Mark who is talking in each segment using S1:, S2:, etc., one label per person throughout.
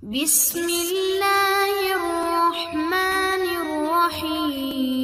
S1: بسم اللہ الرحمن الرحیم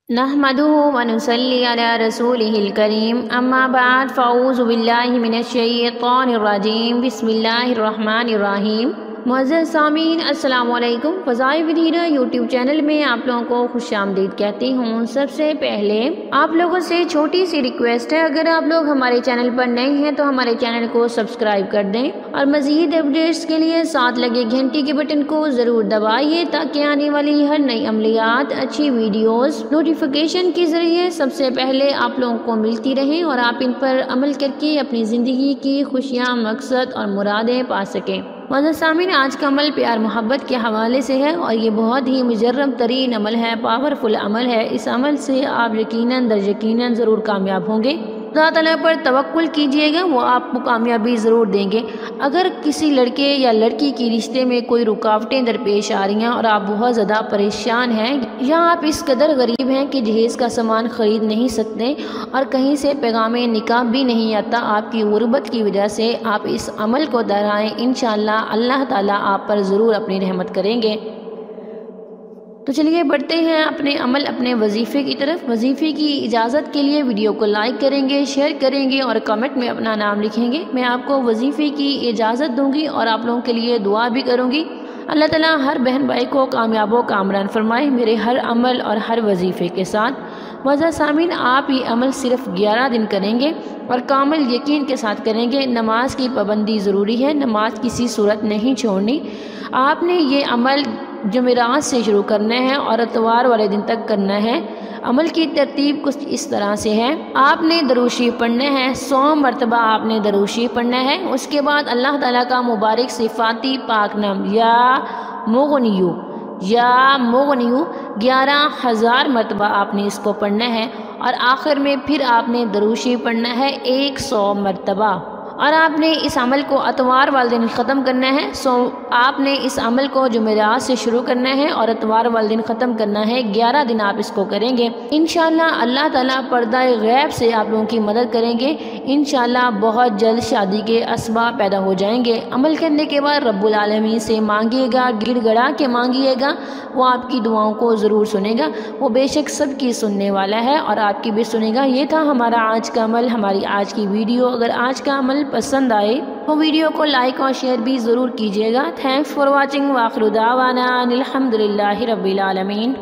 S2: نحمده ونصلی علی رسولہ الکریم اما بعد فاعوذ باللہ من الشیطان الرجیم بسم اللہ الرحمن الرحیم۔ معزز سامعین السلام علیکم۔ فضائے ود ہیرا یوٹیوب چینل میں آپ لوگوں کو خوش آمدید کہتی ہوں۔ سب سے پہلے آپ لوگوں سے چھوٹی سی ریکویسٹ ہے، اگر آپ لوگ ہمارے چینل پر نئے ہیں تو ہمارے چینل کو سبسکرائب کر دیں اور مزید اپڈیٹس کے لیے ساتھ لگے گھنٹی کے بٹن کو ضرور دبائیے تاکہ آنے والی ہر نئی عملیات، اچھی ویڈیوز نوٹیفیکیشن کے ذریعے سب سے پہلے آپ لوگوں کو ملتی رہیں اور آپ ان پر عمل کر کے اپنی زندگی کی خوشیاں، مقصد اور مرادیں پا سکیں۔ معزز سامعین، آج کا عمل پیار محبت کے حوالے سے ہے اور یہ بہت ہی مجرب ترین عمل ہے، پاورفل عمل ہے۔ اس عمل سے آپ یقیناً در یقیناً ضرور کامیاب ہوں گے۔ اللہ تعالیٰ پر توکل کیجئے گا، وہ آپ کو کامیابی ضرور دیں گے۔ اگر کسی لڑکے یا لڑکی کی رشتے میں کوئی رکاوٹیں درپیش آ رہی ہیں اور آپ بہت زیادہ پریشان ہیں یا آپ اس قدر غریب ہیں کہ جہیز کا سامان خرید نہیں سکتے اور کہیں سے پیغام نکاح بھی نہیں آتا، آپ کی غربت کی وجہ سے آپ اس عمل کو دہرائیں، انشاءاللہ اللہ تعالیٰ آپ پر ضرور اپنی رحمت کریں گے۔ تو چلیے بڑھتے ہیں اپنے عمل، اپنے وظیفے کی طرف۔ وظیفے کی اجازت کے لیے ویڈیو کو لائک کریں گے، شیئر کریں گے اور کمنٹ میں اپنا نام لکھیں گے۔ میں آپ کو وظیفے کی اجازت دوں گی اور آپ لوگوں کے لیے دعا بھی کروں گی۔ اللہ تعالیٰ ہر بہن بھائی کو کامیاب و کامران فرمائے میرے ہر عمل اور ہر وظیفے کے ساتھ۔ معزز سامعین، آپ یہ عمل صرف 11 دن کریں گے اور کامل یقین کے ساتھ کریں گے۔ نماز کی پابندی ضروری ہے، نماز کسی صورت نہیں چھوڑنی۔ آپ نے یہ عمل جمعرات سے شروع کرنا ہے اور اتوار والے دن تک کرنا ہے۔ عمل کی ترتیب کچھ اس طرح سے ہے، آپ نے درود شریف پڑھنا ہے، 100 مرتبہ آپ نے درود شریف پڑھنا ہے۔ اس کے بعد اللہ تعالیٰ کا مبارک صفاتی پاک نام یا مغنیو 11,000 مرتبہ آپ نے اس کو پڑھنا ہے اور آخر میں پھر آپ نے درود شریف پڑھنا ہے 100 مرتبہ، اور آپ نے اس عمل کو اتوار والے دن ختم کرنا ہے۔ آپ نے اس عمل کو جمعرات سے شروع کرنا ہے اور اتوار والے دن ختم کرنا ہے۔ 11 دن آپ اس کو کریں گے، انشاءاللہ اللہ تعالیٰ پردہ غیب سے آپ لوگوں کی مدد کریں گے۔ انشاءاللہ بہت جلد شادی کے اسباب پیدا ہو جائیں گے۔ عمل کرنے کے بعد رب العالمین سے مانگیے گا، گڑ گڑا کے مانگیے گا، وہ آپ کی دعاؤں کو ضرور سنے گا۔ وہ بے شک سب کی سننے والا ہے اور آپ کی بھی سنے گا۔ یہ تھا ہمارا آج کا عمل، ہماری آج کی ویڈیو۔ اگر آج کا عمل پسند آئے تو ویڈیو کو لائک اور شیئر بھی ضرور کیجیے گا۔ تھینکس فار واچنگ، وآخر دعوانا الحمدللہ رب العالمین۔